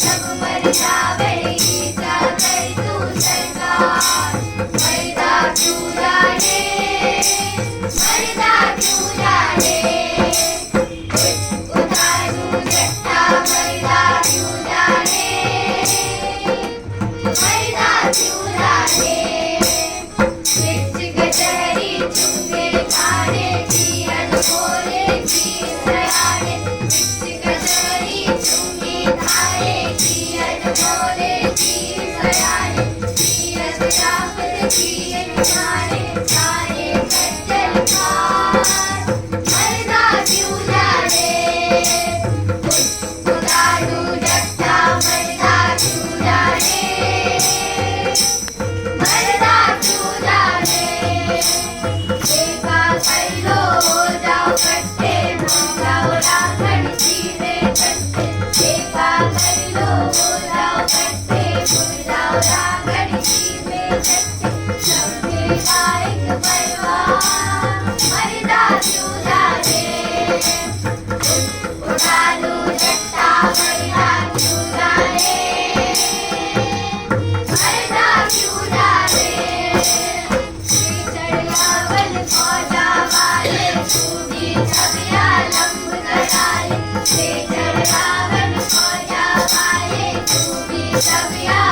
सब मर जावे ईजा कर तू सरकार मरदा क्यों जाने मरदा क्यों जाने उतारू जट्टा मरदा क्यों जाने मरदा क्यों जाने बिच कचहरी चुंगे थाने की अनमोले की सयाने बिच कचहरी चुंगी थाने की अनमोले की सयाने की अनजाफत की अनजाने जाने कच्चल खार मरदा क्यों जाने उतारू जट्टा मरदा क्यों जाने मरदा क्यों जाने एका कल्लो हो जाओ कट्टे मोगाओ राखण सीने कट्टे एका कल्लो हो जाओ कट्टे मोगाओ राखण सीने कट्टे सबके लायक परवाह मरदा क्यों जाने उठालू जट्टा मरदा क्यों जाने मरदा क्यों जाने चढ़ियावल फौजा वाले सूदी छबिया लंब कराले चढ़ियावल फौजा वाले सूदी छबिया